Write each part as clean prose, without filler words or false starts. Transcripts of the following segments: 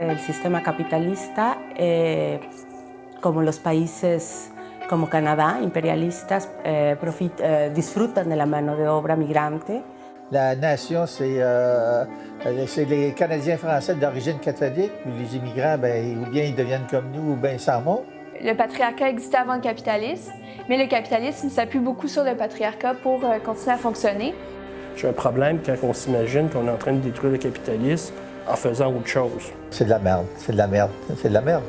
El sistema capitalista, como los países como Canadá, imperialistas, disfrutan de la mano de obra migrante. La nation, c'est les Canadiens français d'origine catholique, où les immigrants, ou bien ils deviennent comme nous, ou bien ils s'en vont. Le patriarcat existait avant le capitalisme, mais le capitalisme s'appuie beaucoup sur le patriarcat pour continuer à fonctionner. J'ai un problème quand on s'imagine qu'on est en train de détruire le capitalisme en faisant autre chose. C'est de la merde, c'est de la merde, c'est de la merde.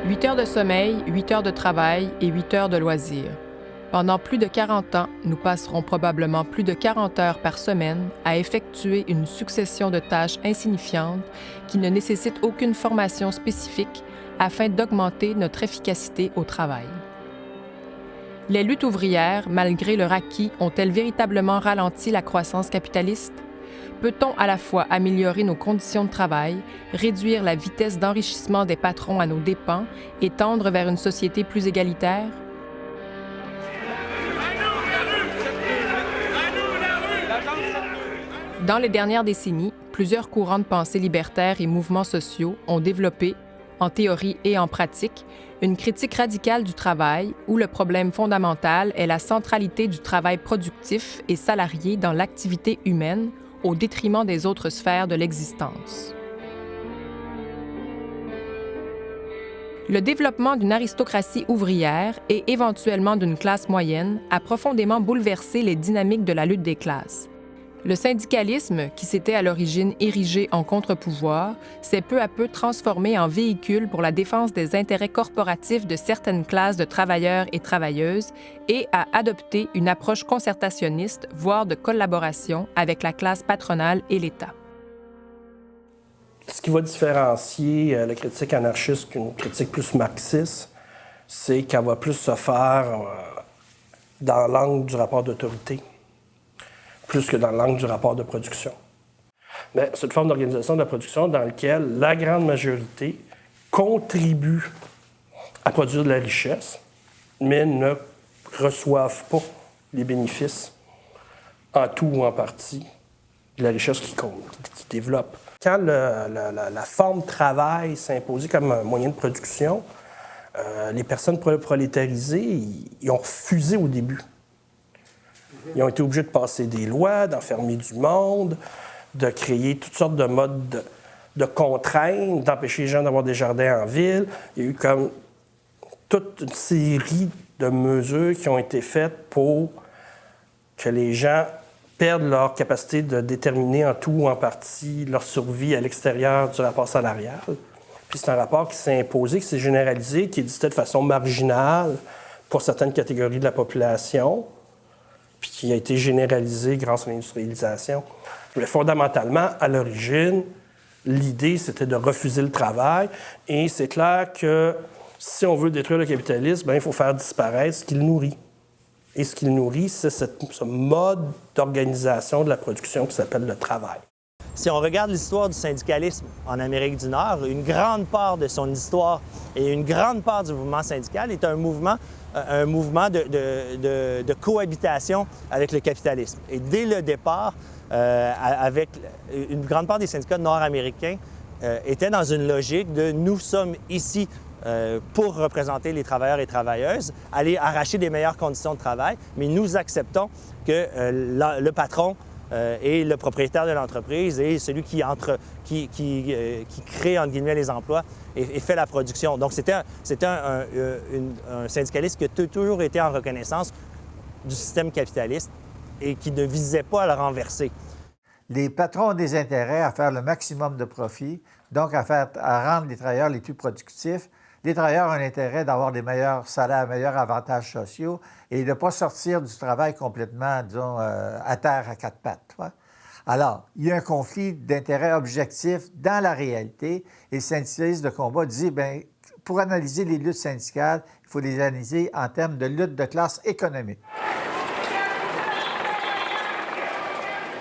« 8 heures de sommeil, 8 heures de travail et 8 heures de loisirs. Pendant plus de 40 ans, nous passerons probablement plus de 40 heures par semaine à effectuer une succession de tâches insignifiantes qui ne nécessitent aucune formation spécifique afin d'augmenter notre efficacité au travail. Les luttes ouvrières, malgré leur acquis, ont-elles véritablement ralenti la croissance capitaliste? Peut-on à la fois améliorer nos conditions de travail, réduire la vitesse d'enrichissement des patrons à nos dépens et tendre vers une société plus égalitaire? Dans les dernières décennies, plusieurs courants de pensée libertaires et mouvements sociaux ont développé, en théorie et en pratique, une critique radicale du travail où le problème fondamental est la centralité du travail productif et salarié dans l'activité humaine au détriment des autres sphères de l'existence. Le développement d'une aristocratie ouvrière et éventuellement d'une classe moyenne a profondément bouleversé les dynamiques de la lutte des classes. Le syndicalisme, qui s'était à l'origine érigé en contre-pouvoir, s'est peu à peu transformé en véhicule pour la défense des intérêts corporatifs de certaines classes de travailleurs et travailleuses et a adopté une approche concertationniste, voire de collaboration avec la classe patronale et l'État. Ce qui va différencier la critique anarchiste qu'une critique plus marxiste, c'est qu'elle va plus se faire dans l'angle du rapport d'autorité, plus que dans l'angle du rapport de production. Mais c'est une forme d'organisation de la production dans laquelle la grande majorité contribue à produire de la richesse, mais ne reçoivent pas les bénéfices, en tout ou en partie, de la richesse qui développe. Quand la forme travail s'est imposée comme un moyen de production, les personnes prolétarisées, ils ont refusé au début. Ils ont été obligés de passer des lois, d'enfermer du monde, de créer toutes sortes de modes de contraintes, d'empêcher les gens d'avoir des jardins en ville. Il y a eu comme toute une série de mesures qui ont été faites pour que les gens perdent leur capacité de déterminer en tout ou en partie leur survie à l'extérieur du rapport salarial. Puis c'est un rapport qui s'est imposé, qui s'est généralisé, qui existait de façon marginale pour certaines catégories de la population, puis qui a été généralisé grâce à l'industrialisation. Mais fondamentalement, à l'origine, l'idée, c'était de refuser le travail. Et c'est clair que si on veut détruire le capitalisme, il faut faire disparaître ce qu'il nourrit. Et ce qu'il nourrit, c'est ce mode d'organisation de la production qui s'appelle le travail. Si on regarde l'histoire du syndicalisme en Amérique du Nord, une grande part de son histoire et une grande part du mouvement syndical est un mouvement de cohabitation avec le capitalisme. Et dès le départ, avec une grande part des syndicats nord-américains étaient dans une logique de « nous sommes ici pour représenter les travailleurs et travailleuses, aller arracher des meilleures conditions de travail, mais nous acceptons que le patron et le propriétaire de l'entreprise et celui qui crée, entre guillemets, les emplois et fait la production. » Donc, c'était un syndicaliste qui a toujours été en reconnaissance du système capitaliste et qui ne visait pas à le renverser. Les patrons ont des intérêts à faire le maximum de profit, donc à rendre les travailleurs les plus productifs. Les travailleurs ont un intérêt d'avoir des meilleurs salaires, meilleurs avantages sociaux et de ne pas sortir du travail complètement, disons, à terre à quatre pattes. Ouais. Alors, il y a un conflit d'intérêts objectifs dans la réalité et le syndicaliste de combat dit, bien, pour analyser les luttes syndicales, il faut les analyser en termes de lutte de classe économique.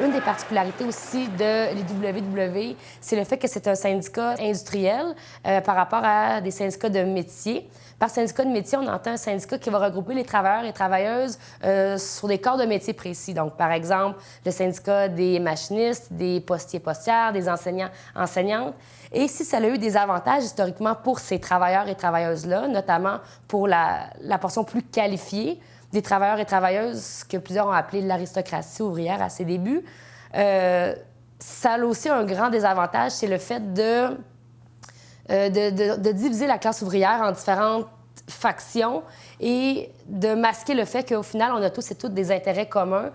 Une des particularités aussi de l'IWW, c'est le fait que c'est un syndicat industriel par rapport à des syndicats de métier. Par syndicat de métier, on entend un syndicat qui va regrouper les travailleurs et travailleuses sur des corps de métier précis. Donc, par exemple, le syndicat des machinistes, des postiers-postières, des enseignants-enseignantes. Et si ça a eu des avantages historiquement pour ces travailleurs et travailleuses-là, notamment pour la portion plus qualifiée des travailleurs et travailleuses que plusieurs ont appelé l'aristocratie ouvrière à ses débuts, ça a aussi un grand désavantage, c'est le fait de diviser la classe ouvrière en différentes factions et de masquer le fait qu'au final, on a tous et toutes des intérêts communs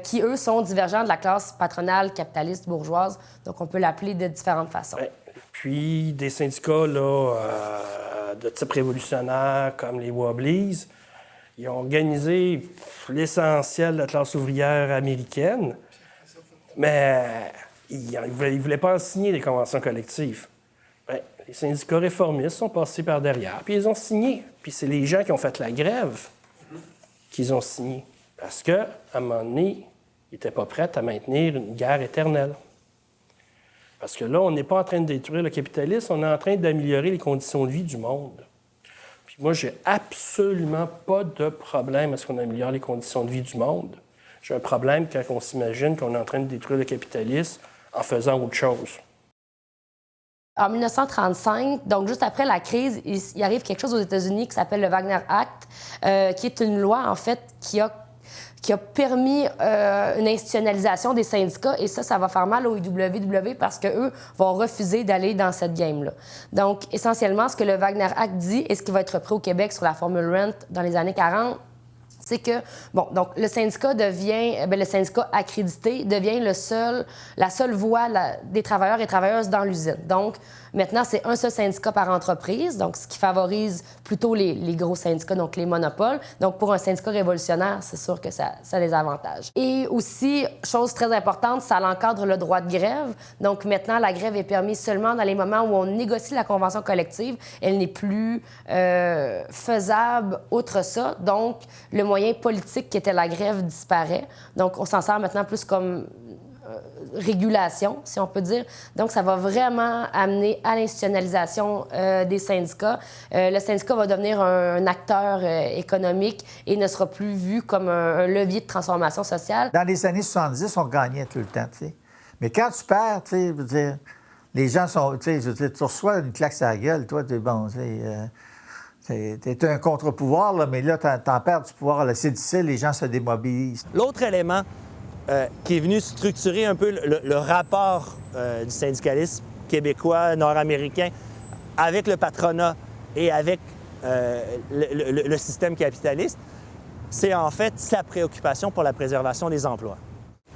qui, eux, sont divergents de la classe patronale, capitaliste, bourgeoise. Donc, on peut l'appeler de différentes façons. Ouais. Puis, des syndicats là, de type révolutionnaire, comme les Wobblies, ils ont organisé l'essentiel de la classe ouvrière américaine, mais ils ne voulaient pas signer les conventions collectives. Bien, les syndicats réformistes sont passés par derrière, puis ils ont signé. Puis c'est les gens qui ont fait la grève qu'ils ont signé. Parce qu'à un moment donné, ils n'étaient pas prêts à maintenir une guerre éternelle. Parce que là, on n'est pas en train de détruire le capitalisme, on est en train d'améliorer les conditions de vie du monde. Puis moi, j'ai absolument pas de problème à ce qu'on améliore les conditions de vie du monde. J'ai un problème quand on s'imagine qu'on est en train de détruire le capitalisme en faisant autre chose. En 1935, donc juste après la crise, il arrive quelque chose aux États-Unis qui s'appelle le Wagner Act, qui est une loi, en fait, qui a permis une institutionnalisation des syndicats. Et ça va faire mal au IWW parce qu'eux vont refuser d'aller dans cette game-là. Donc, essentiellement, ce que le Wagner Act dit et ce qui va être repris au Québec sur la formule Rent dans les années 40, c'est que, bon, donc le syndicat le syndicat accrédité devient la seule voix des travailleurs et travailleuses dans l'usine. Donc, maintenant, c'est un seul syndicat par entreprise, donc ce qui favorise plutôt les gros syndicats, donc les monopoles. Donc, pour un syndicat révolutionnaire, c'est sûr que ça a des avantages. Et aussi, chose très importante, ça encadre le droit de grève. Donc, maintenant, la grève est permise seulement dans les moments où on négocie la convention collective. Elle n'est plus faisable outre ça. Donc, le moyen politique qui était la grève disparaît. Donc, on s'en sert maintenant plus comme régulation, si on peut dire. Donc, ça va vraiment amener à l'institutionnalisation des syndicats. Le syndicat va devenir un acteur économique et ne sera plus vu comme un levier de transformation sociale. Dans les années 70, on gagnait tout le temps, tu sais. Mais quand tu perds, tu sais, je veux dire, les gens sont, tu sais, je veux dire, tu reçois une claque sur la gueule, toi, t'es bon, tu sais, t'es un contre-pouvoir, là, mais là, t'en perds du pouvoir. Là, c'est difficile, les gens se démobilisent. L'autre élément qui est venu structurer un peu le rapport du syndicalisme québécois, nord-américain, avec le patronat et avec le système capitaliste, c'est en fait sa préoccupation pour la préservation des emplois.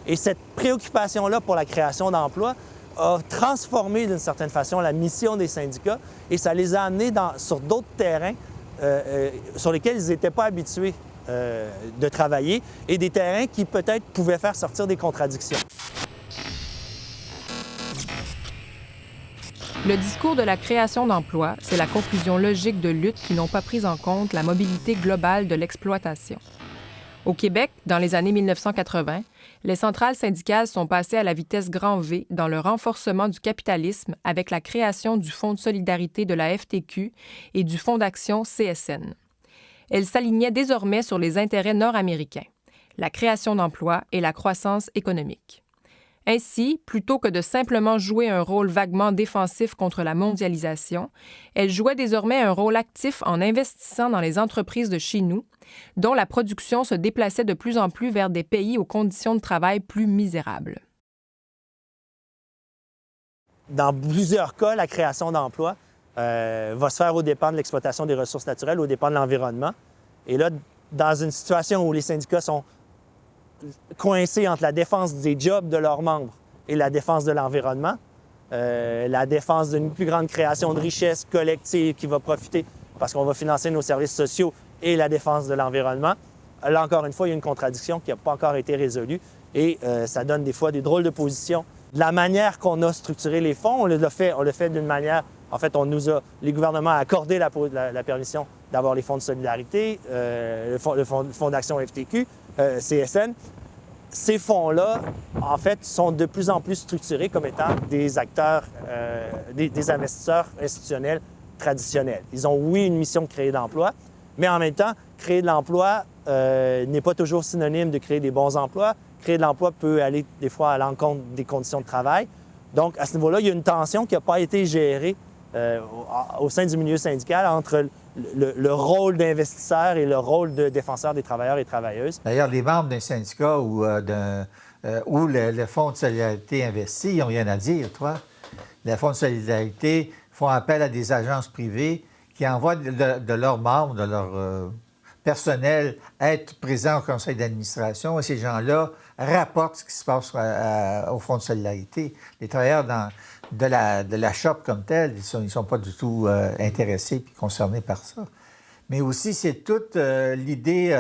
Et cette préoccupation-là pour la création d'emplois a transformé d'une certaine façon la mission des syndicats et ça les a amenés sur d'autres terrains sur lesquels ils n'étaient pas habitués de travailler et des terrains qui peut-être pouvaient faire sortir des contradictions. Le discours de la création d'emplois, c'est la conclusion logique de luttes qui n'ont pas pris en compte la mobilité globale de l'exploitation. Au Québec, dans les années 1980, les centrales syndicales sont passées à la vitesse grand V dans le renforcement du capitalisme avec la création du Fonds de solidarité de la FTQ et du Fonds d'action CSN. Elles s'alignaient désormais sur les intérêts nord-américains, la création d'emplois et la croissance économique. Ainsi, plutôt que de simplement jouer un rôle vaguement défensif contre la mondialisation, elles jouaient désormais un rôle actif en investissant dans les entreprises de chez nous, dont la production se déplaçait de plus en plus vers des pays aux conditions de travail plus misérables. Dans plusieurs cas, la création d'emplois va se faire aux dépens de l'exploitation des ressources naturelles, aux dépens de l'environnement. Et là, dans une situation où les syndicats sont coincés entre la défense des jobs de leurs membres et la défense de l'environnement, la défense d'une plus grande création de richesses collectives qui va profiter parce qu'on va financer nos services sociaux et la défense de l'environnement. Là, encore une fois, il y a une contradiction qui n'a pas encore été résolue et ça donne des fois des drôles de positions. De la manière qu'on a structuré les fonds, on le fait d'une manière... En fait, les gouvernements ont accordé la permission d'avoir les fonds de solidarité, le fonds d'action FTQ, CSN. ces fonds-là, en fait, sont de plus en plus structurés comme étant des acteurs, des investisseurs institutionnels traditionnels. Ils ont, oui, une mission de créer de l'emploi, mais en même temps, créer de l'emploi n'est pas toujours synonyme de créer des bons emplois. Créer de l'emploi peut aller des fois à l'encontre des conditions de travail. Donc, à ce niveau-là, il y a une tension qui n'a pas été gérée au sein du milieu syndical entre le rôle d'investisseur et le rôle de défenseur des travailleurs et travailleuses. D'ailleurs, les membres d'un syndicat ou le Fonds de solidarité investi, ils n'ont rien à dire, toi. Les fonds de solidarité font appel à des agences privées qui envoient de leurs membres, de leur personnel, être présents au conseil d'administration. Et ces gens-là rapportent ce qui se passe au Fonds de solidarité. Les travailleurs de la shop comme telle, ils ne sont pas du tout intéressés et concernés par ça. Mais aussi, c'est toute l'idée,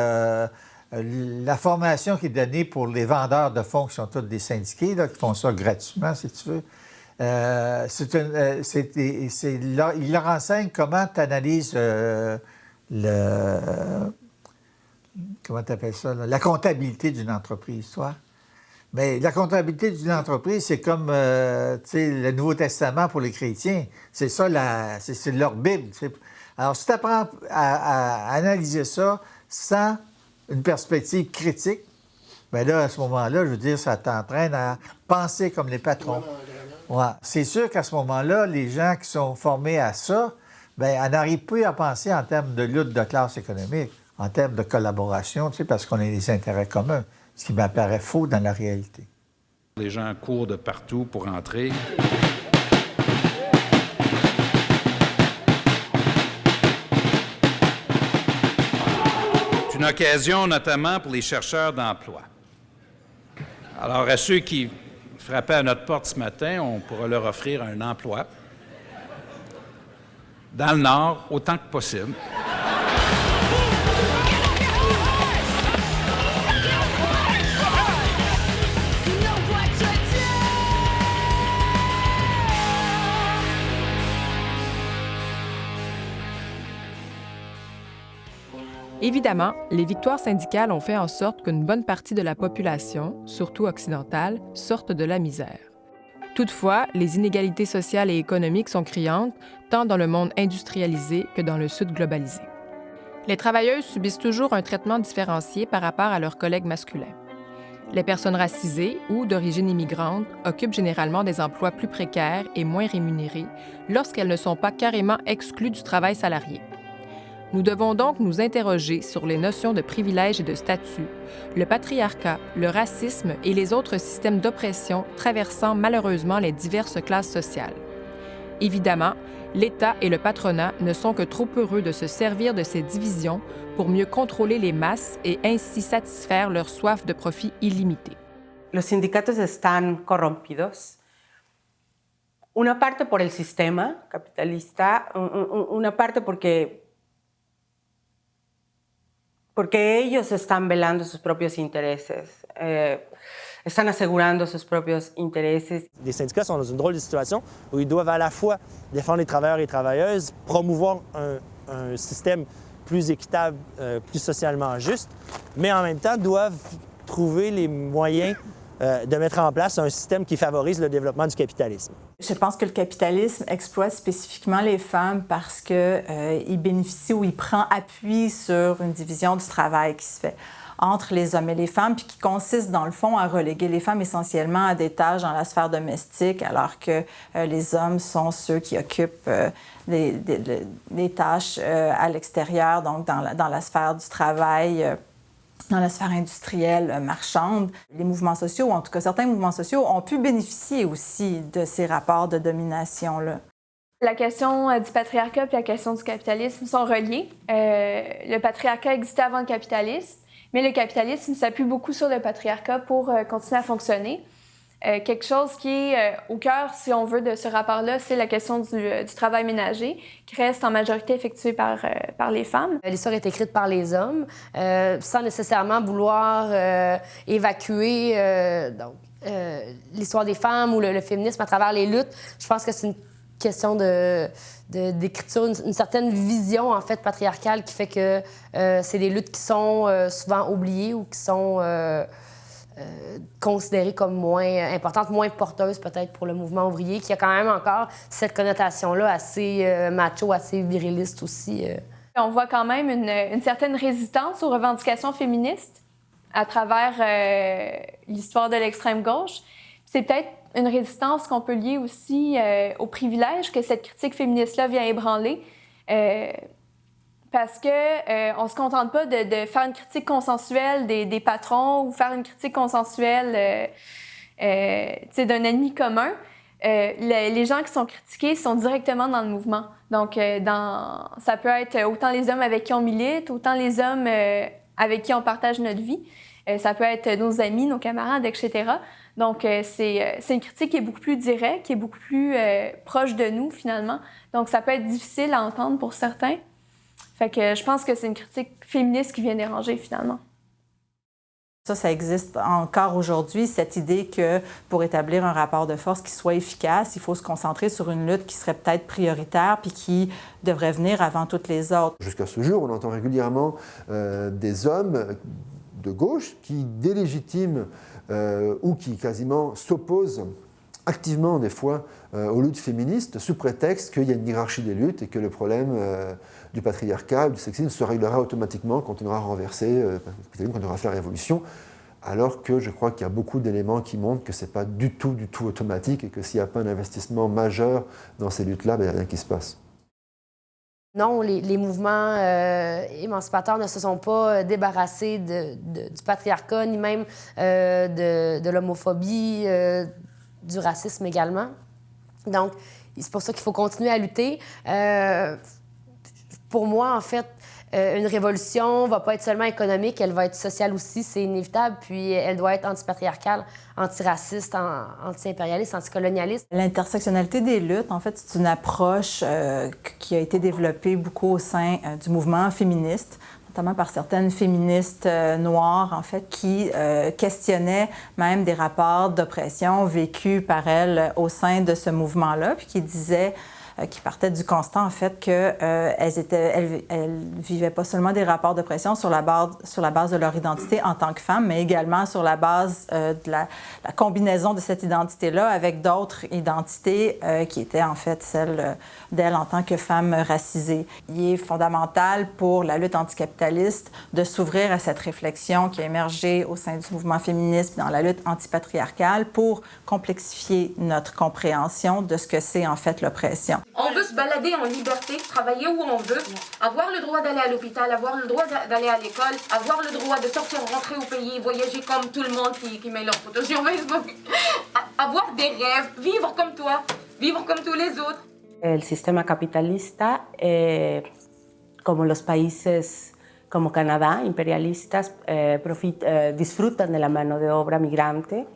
la formation qui est donnée pour les vendeurs de fonds, qui sont tous des syndiqués, là, qui font ça gratuitement, si tu veux. Ils leur enseignent comment tu analyses comment tu appelles ça, la comptabilité d'une entreprise, toi. Bien, la comptabilité d'une entreprise, c'est comme le Nouveau Testament pour les chrétiens. C'est ça, c'est leur Bible. Alors, si tu apprends à analyser ça sans une perspective critique, bien là, à ce moment-là, je veux dire, ça t'entraîne à penser comme les patrons. Ouais. C'est sûr qu'à ce moment-là, les gens qui sont formés à ça, bien, on n'arrive plus à penser en termes de lutte de classe économique, en termes de collaboration, parce qu'on a des intérêts communs, ce qui m'apparaît faux dans la réalité. Les gens courent de partout pour entrer. C'est une occasion notamment pour les chercheurs d'emploi. Alors, à ceux qui frappaient à notre porte ce matin, on pourra leur offrir un emploi dans le Nord autant que possible. Évidemment, les victoires syndicales ont fait en sorte qu'une bonne partie de la population, surtout occidentale, sorte de la misère. Toutefois, les inégalités sociales et économiques sont criantes, tant dans le monde industrialisé que dans le Sud globalisé. Les travailleuses subissent toujours un traitement différencié par rapport à leurs collègues masculins. Les personnes racisées ou d'origine immigrante occupent généralement des emplois plus précaires et moins rémunérés lorsqu'elles ne sont pas carrément exclues du travail salarié. Nous devons donc nous interroger sur les notions de privilèges et de statut, le patriarcat, le racisme et les autres systèmes d'oppression traversant malheureusement les diverses classes sociales. Évidemment, l'État et le patronat ne sont que trop heureux de se servir de ces divisions pour mieux contrôler les masses et ainsi satisfaire leur soif de profit illimité. Los sindicatos están corrompidos. Una parte por el sistema capitalista, una parte porque ellos están velando sus propios intereses, están asegurando sus propios intereses. Les syndicats sont dans une drôle de situation où ils doivent à la fois défendre les travailleurs et les travailleuses, promouvoir un système plus équitable, plus socialement juste, mais en même temps doivent trouver les moyens de mettre en place un système qui favorise le développement du capitalisme. Je pense que le capitalisme exploite spécifiquement les femmes parce qu'il bénéficie ou il prend appui sur une division du travail qui se fait entre les hommes et les femmes, puis qui consiste, dans le fond, à reléguer les femmes essentiellement à des tâches dans la sphère domestique, alors que les hommes sont ceux qui occupent des tâches à l'extérieur, donc dans la sphère du travail, dans la sphère industrielle marchande. Les mouvements sociaux, ou en tout cas certains mouvements sociaux, ont pu bénéficier aussi de ces rapports de domination-là. La question du patriarcat et la question du capitalisme sont reliées. Le patriarcat existait avant le capitalisme, mais le capitalisme s'appuie beaucoup sur le patriarcat pour continuer à fonctionner. Quelque chose qui est au cœur, si on veut, de ce rapport-là, c'est la question du travail ménager, qui reste en majorité effectué par les femmes. L'histoire est écrite par les hommes, sans nécessairement vouloir évacuer l'histoire des femmes ou le féminisme à travers les luttes. Je pense que c'est une question d'écriture, une certaine vision, en fait, patriarcale qui fait que c'est des luttes qui sont souvent oubliées ou qui sont considérée comme moins importante, moins porteuse peut-être pour le mouvement ouvrier, qui a quand même encore cette connotation-là assez macho, assez viriliste aussi. On voit quand même une certaine résistance aux revendications féministes à travers l'histoire de l'extrême gauche. C'est peut-être une résistance qu'on peut lier aussi au privilège que cette critique féministe-là vient ébranler. Parce qu'on ne se contente pas de faire une critique consensuelle des patrons ou faire une critique consensuelle d'un ennemi commun. Les gens qui sont critiqués sont directement dans le mouvement. Donc, ça peut être autant les hommes avec qui on milite, autant les hommes avec qui on partage notre vie. Ça peut être nos amis, nos camarades, etc. Donc, c'est une critique qui est beaucoup plus directe, qui est beaucoup plus proche de nous, finalement. Donc, ça peut être difficile à entendre pour certains. Fait que je pense que c'est une critique féministe qui vient déranger, finalement. Ça existe encore aujourd'hui, cette idée que pour établir un rapport de force qui soit efficace, il faut se concentrer sur une lutte qui serait peut-être prioritaire puis qui devrait venir avant toutes les autres. Jusqu'à ce jour, on entend régulièrement des hommes de gauche qui délégitiment ou qui quasiment s'opposent activement, des fois, aux luttes féministes, sous prétexte qu'il y a une hiérarchie des luttes et que le problème du patriarcat, du sexisme se réglera automatiquement quand on aura renversé, quand on aura fait la révolution, alors que je crois qu'il y a beaucoup d'éléments qui montrent que ce n'est pas du tout automatique et que s'il n'y a pas un investissement majeur dans ces luttes-là, il n'y a rien qui se passe. Non, les mouvements émancipateurs ne se sont pas débarrassés du patriarcat, ni même de l'homophobie, du racisme également. Donc, c'est pour ça qu'il faut continuer à lutter. Pour moi, en fait, une révolution ne va pas être seulement économique, elle va être sociale aussi, c'est inévitable, puis elle doit être antipatriarcale, antiraciste, anti-impérialiste, anticolonialiste. L'intersectionnalité des luttes, en fait, c'est une approche qui a été développée beaucoup au sein du mouvement féministe, notamment par certaines féministes noires, en fait, qui questionnaient même des rapports d'oppression vécus par elles au sein de ce mouvement-là, puis qui disaient, qui partaient du constat, en fait, qu'elles vivaient pas seulement des rapports d'oppression sur la base de leur identité en tant que femme, mais également sur la base de la combinaison de cette identité-là avec d'autres identités qui étaient, en fait, celles d'elles en tant que femmes racisées. Il est fondamental pour la lutte anticapitaliste de s'ouvrir à cette réflexion qui a émergé au sein du mouvement féministe dans la lutte antipatriarcale pour complexifier notre compréhension de ce que c'est, en fait, l'oppression. On veut se balader en liberté, travailler où on veut, avoir le droit d'aller à l'hôpital, avoir le droit d'aller à l'école, avoir le droit de sortir, rentrer au pays, voyager comme tout le monde qui met leurs photos sur Facebook, avoir des rêves, vivre comme toi, vivre comme tous les autres. El sistema capitalista, como los países como Canadá, imperialistas, disfrutan de la mano de obra migrante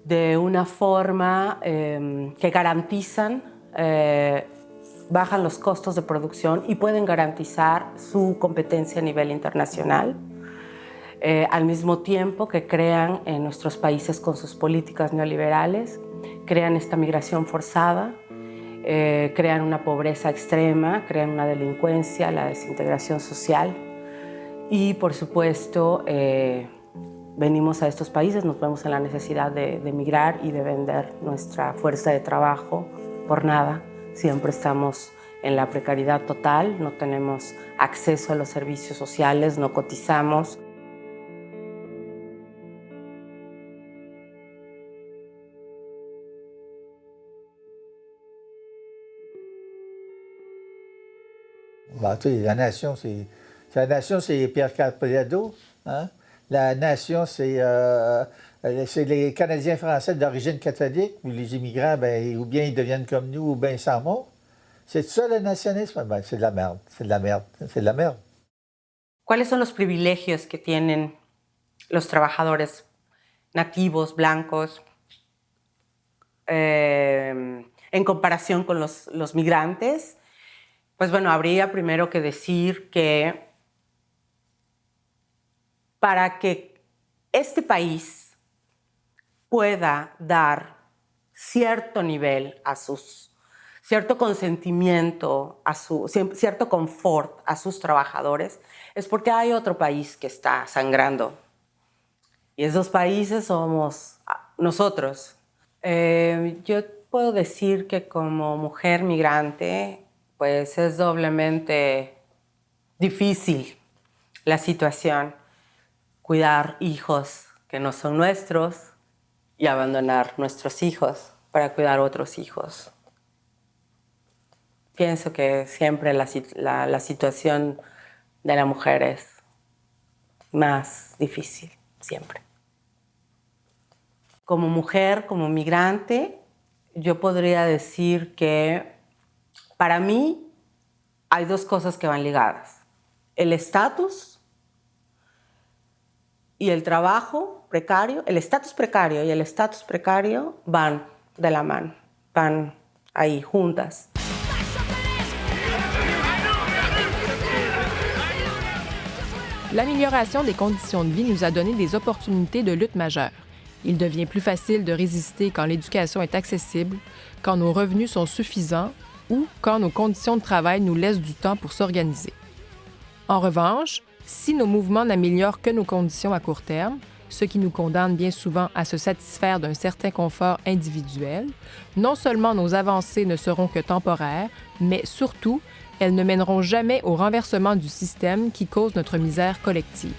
de una forma que garantizan bajan los costos de producción y pueden garantizar su competencia a nivel internacional, al mismo tiempo que crean en nuestros países con sus políticas neoliberales, crean esta migración forzada, crean una pobreza extrema, crean una delincuencia, la desintegración social y, por supuesto, venimos a estos países, nos vemos en la necesidad de emigrar y de vender nuestra fuerza de trabajo por nada. Siempre estamos en la precariedad total, no tenemos acceso a los servicios sociales, no cotizamos. Ben, tu sais, la nation, c'est Pierre Capellado, hein? La nation, c'est les Canadiens français d'origine catholique, où les immigrants, ben, ou bien ils deviennent comme nous, ou bien ils s'en vont. C'est ça le nationalisme? Ben, c'est de la merde, c'est de la merde, c'est de la merde. ¿Cuáles son los privilegios que tienen los trabajadores nativos, blancos, en comparación con los migrantes? Pues bueno, habría primero que decir que para que este país pueda dar cierto nivel a cierto consentimiento, cierto confort a sus trabajadores, es porque hay otro país que está sangrando. Y esos países somos nosotros. Yo puedo decir que como mujer migrante, pues es doblemente difícil la situación. Cuidar hijos que no son nuestros y abandonar nuestros hijos para cuidar otros hijos. Pienso que siempre la situación de la mujer es más difícil, siempre. Como mujer, como migrante, yo podría decir que para mí hay dos cosas que van ligadas. El estatus y el trabajo precario, el estatus precario y el estatus precario van de la mano, van ahí juntas. L'amélioration des conditions de vie nous a donné des opportunités de lutte majeures. Il devient plus facile de résister quand l'éducation est accessible, quand nos revenus sont suffisants ou quand nos conditions de travail nous laissent du temps pour s'organiser. En revanche, si nos mouvements n'améliorent que nos conditions à court terme, ce qui nous condamne bien souvent à se satisfaire d'un certain confort individuel, non seulement nos avancées ne seront que temporaires, mais surtout, elles ne mèneront jamais au renversement du système qui cause notre misère collective.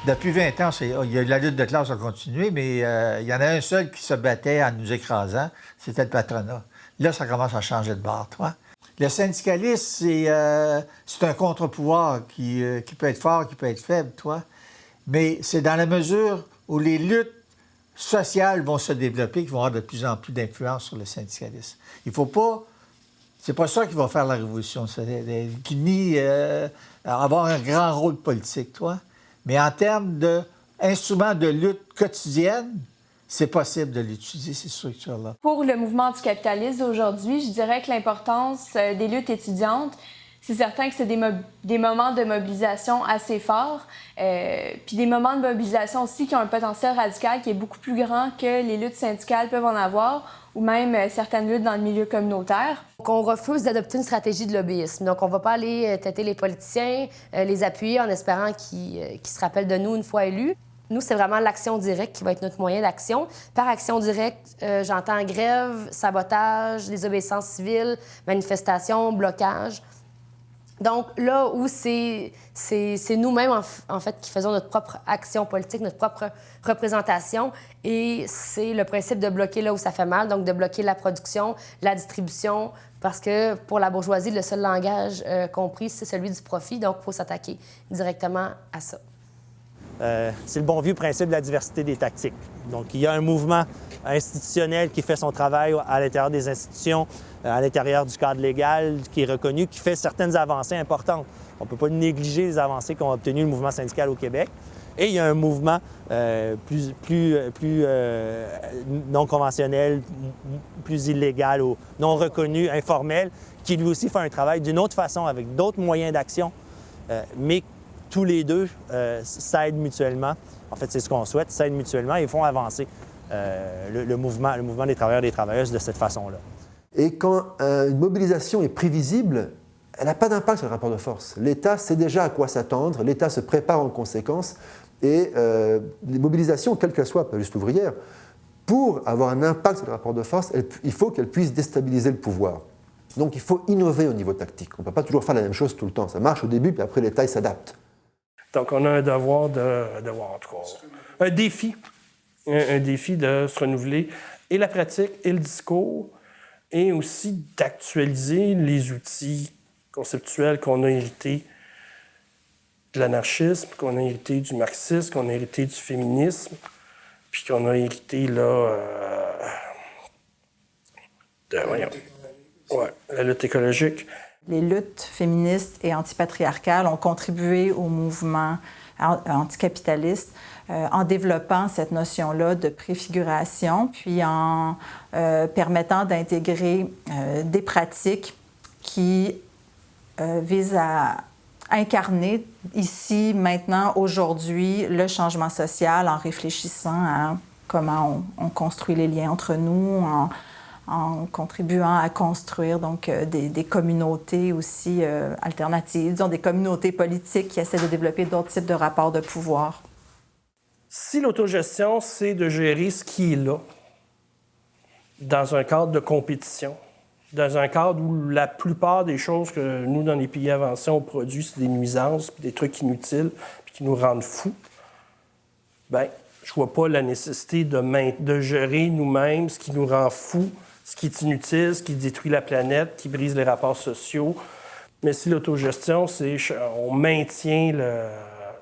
Depuis 20 ans, la lutte de classe a continué, mais il y en a un seul qui se battait en nous écrasant, c'était le patronat. Là, ça commence à changer de bord, toi. Le syndicalisme, c'est un contre-pouvoir qui peut être fort, qui peut être faible, toi. Mais c'est dans la mesure où les luttes sociales vont se développer qu'ils vont avoir de plus en plus d'influence sur le syndicalisme. Il faut pas... C'est pas ça qui va faire la révolution, ni avoir un grand rôle politique, toi. Mais en termes d'instruments de lutte quotidienne, c'est possible de l'utiliser, ces structures-là. Pour le mouvement anticapitaliste d'aujourd'hui, je dirais que l'importance des luttes étudiantes, c'est certain que c'est des moments de mobilisation assez forts, puis des moments de mobilisation aussi qui ont un potentiel radical qui est beaucoup plus grand que les luttes syndicales peuvent en avoir, ou même certaines luttes dans le milieu communautaire. Donc, on refuse d'adopter une stratégie de lobbyisme. Donc, on ne va pas aller têter les politiciens, les appuyer en espérant qu'ils se rappellent de nous une fois élus. Nous, c'est vraiment l'action directe qui va être notre moyen d'action. Par action directe, j'entends grève, sabotage, désobéissance civile, manifestation, blocage. Donc, là où c'est nous-mêmes, en fait, qui faisons notre propre action politique, notre propre représentation, et c'est le principe de bloquer là où ça fait mal, donc de bloquer la production, la distribution, parce que pour la bourgeoisie, le seul langage compris, c'est celui du profit, donc il faut s'attaquer directement à ça. C'est le bon vieux principe de la diversité des tactiques. Donc, il y a un mouvement institutionnel qui fait son travail à l'intérieur des institutions, à l'intérieur du cadre légal, qui est reconnu, qui fait certaines avancées importantes. On ne peut pas négliger les avancées qu'ont obtenues le mouvement syndical au Québec. Et il y a un mouvement plus non conventionnel, plus illégal ou non reconnu, informel, qui lui aussi fait un travail d'une autre façon, avec d'autres moyens d'action, mais tous les deux s'aident mutuellement. En fait, c'est ce qu'on souhaite, s'aident mutuellement et font avancer le mouvement des travailleurs et des travailleuses de cette façon-là. Et quand une mobilisation est prévisible, elle n'a pas d'impact sur le rapport de force. L'État sait déjà à quoi s'attendre, l'État se prépare en conséquence, et les mobilisations, quelles qu'elles soient, pas juste ouvrières, pour avoir un impact sur le rapport de force, il faut qu'elles puissent déstabiliser le pouvoir. Donc il faut innover au niveau tactique. On ne peut pas toujours faire la même chose tout le temps. Ça marche au début, puis après l'État s'adapte. Donc on a un devoir en tout cas, un défi de se renouveler, et la pratique et le discours, et aussi d'actualiser les outils conceptuels qu'on a hérités de l'anarchisme, qu'on a hérité du marxisme, qu'on a hérité du féminisme, puis qu'on a hérité là, la lutte écologique. Les luttes féministes et antipatriarcales ont contribué au mouvement anticapitaliste en développant cette notion-là de préfiguration, puis en permettant d'intégrer des pratiques qui visent à incarner ici, maintenant, aujourd'hui, le changement social en réfléchissant à comment on construit les liens entre nous, en contribuant à construire donc, des communautés aussi alternatives, disons des communautés politiques qui essaient de développer d'autres types de rapports de pouvoir. Si l'autogestion, c'est de gérer ce qui est là, dans un cadre de compétition, dans un cadre où la plupart des choses que nous, dans les pays avancés, on produit, c'est des nuisances, puis des trucs inutiles, puis qui nous rendent fous, bien, je ne vois pas la nécessité de gérer nous-mêmes ce qui nous rend fous, ce qui est inutile, ce qui détruit la planète, qui brise les rapports sociaux. Mais si l'autogestion, c'est on maintient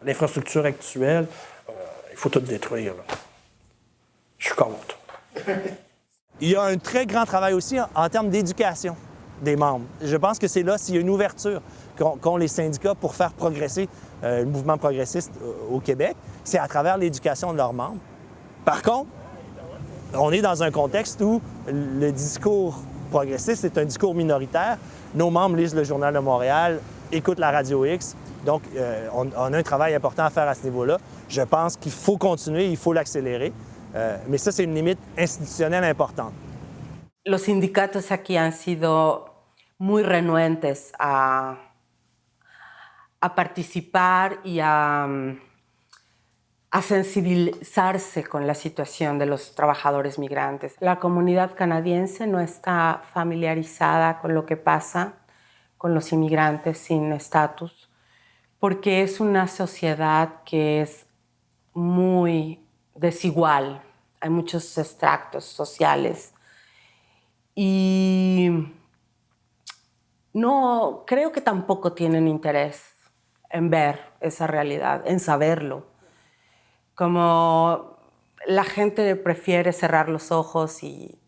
l'infrastructure actuelle, il faut tout détruire. Là. Je suis contre. Il y a un très grand travail aussi en termes d'éducation des membres. Je pense que c'est là, s'il y a une ouverture qu'ont les syndicats pour faire progresser le mouvement progressiste au Québec, c'est à travers l'éducation de leurs membres. Par contre, on est dans un contexte où le discours progressiste est un discours minoritaire. Nos membres lisent le Journal de Montréal, écoutent la Radio X. Donc, on a un travail important à faire à ce niveau-là. Je pense qu'il faut continuer, il faut l'accélérer. Mais ça, c'est une limite institutionnelle importante. Los sindicatos aquí han sido muy renuentes a participar y a sensibilizarse con la situación de los trabajadores migrantes. La comunidad canadiense no está familiarizada con lo que pasa con los inmigrantes sin estatus, porque es una sociedad que es muy desigual. Hay muchos extractos sociales y no creo que tampoco tienen interés en ver esa realidad, en saberlo. Como la gente prefiere cerrar los ojos y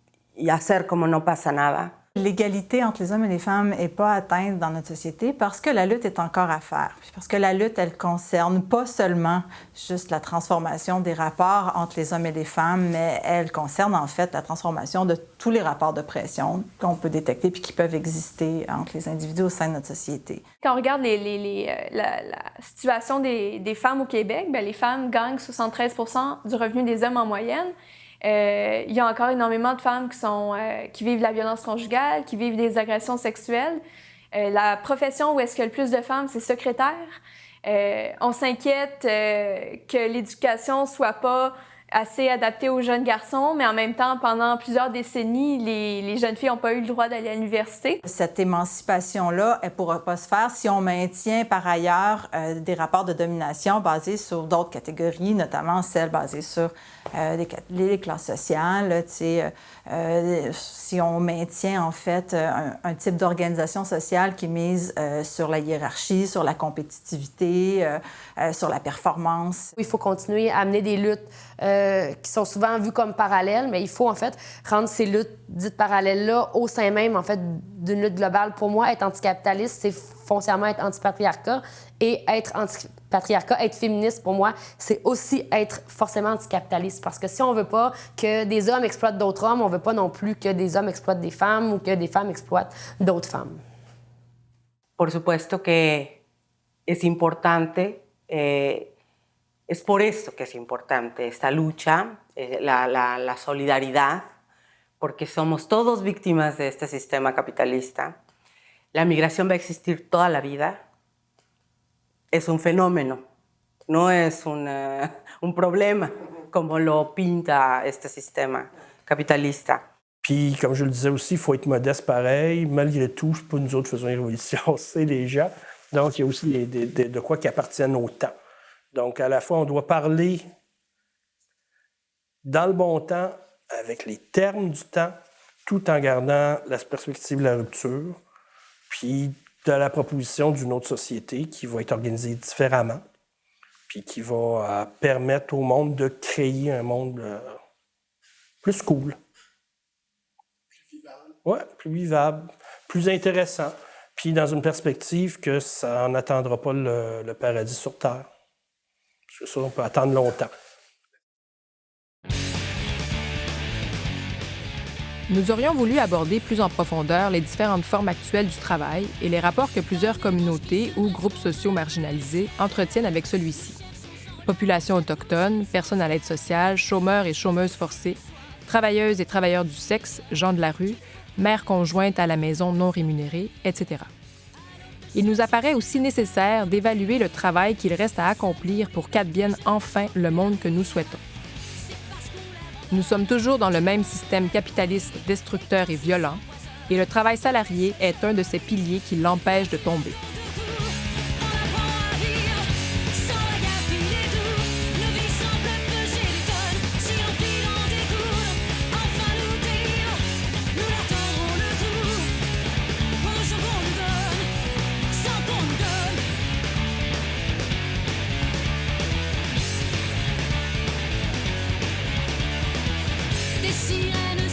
hacer como no pasa nada. L'égalité entre les hommes et les femmes n'est pas atteinte dans notre société parce que la lutte est encore à faire. Parce que la lutte, elle concerne pas seulement juste la transformation des rapports entre les hommes et les femmes, mais elle concerne en fait la transformation de tous les rapports de pression qu'on peut détecter puis qui peuvent exister entre les individus au sein de notre société. Quand on regarde la situation des femmes au Québec, bien, les femmes gagnent 73 % du revenu des hommes en moyenne. Il y a encore énormément de femmes qui vivent la violence conjugale, qui vivent des agressions sexuelles. La profession où est-ce qu'il y a le plus de femmes, c'est secrétaire. On s'inquiète que l'éducation soit pas assez adaptée aux jeunes garçons, mais en même temps, pendant plusieurs décennies, les jeunes filles n'ont pas eu le droit d'aller à l'université. Cette émancipation-là, elle ne pourra pas se faire si on maintient par ailleurs des rapports de domination basés sur d'autres catégories, notamment celles basées sur les classes sociales. Si on maintient en fait un type d'organisation sociale qui mise sur la hiérarchie, sur la compétitivité, sur la performance. Il faut continuer à amener des luttes qui sont souvent vues comme parallèles, mais il faut en fait rendre ces luttes dites parallèles-là au sein même en fait d'une lutte globale. Pour moi, être anticapitaliste, c'est foncièrement être antipatriarcat, et être antipatriarcat, être féministe, pour moi, c'est aussi être forcément anticapitaliste. Parce que si on veut pas que des hommes exploitent d'autres hommes, on veut pas non plus que des hommes exploitent des femmes ou que des femmes exploitent d'autres femmes. Por supuesto que es importante, es por eso que es importante esta lucha, la solidaridad, porque somos todos víctimas de este sistema capitalista. La migración va a existir toda la vida. Es un fenómeno, no es un problema como lo pinta este sistema capitalista. Puis, comme je le disais aussi, il faut être modeste pareil. Malgré tout, c'est pas nous autres qui faisons une révolution, c'est les gens. Donc, il y a aussi de quoi qui appartiennent au temps. Donc, à la fois, on doit parler dans le bon temps, avec les termes du temps, tout en gardant la perspective de la rupture, puis de la proposition d'une autre société qui va être organisée différemment, puis qui va permettre au monde de créer un monde plus cool. Plus vivable. Oui, plus vivable, plus intéressant, puis dans une perspective que ça n'attendra pas le paradis sur Terre. Parce que ça, on peut attendre longtemps. Nous aurions voulu aborder plus en profondeur les différentes formes actuelles du travail et les rapports que plusieurs communautés ou groupes sociaux marginalisés entretiennent avec celui-ci. Populations autochtones, personnes à l'aide sociale, chômeurs et chômeuses forcées, travailleuses et travailleurs du sexe, gens de la rue, mères conjointes à la maison non rémunérées, etc. Il nous apparaît aussi nécessaire d'évaluer le travail qu'il reste à accomplir pour qu'advienne enfin le monde que nous souhaitons. Nous sommes toujours dans le même système capitaliste destructeur et violent, et le travail salarié est un de ces piliers qui l'empêche de tomber. Des sirènes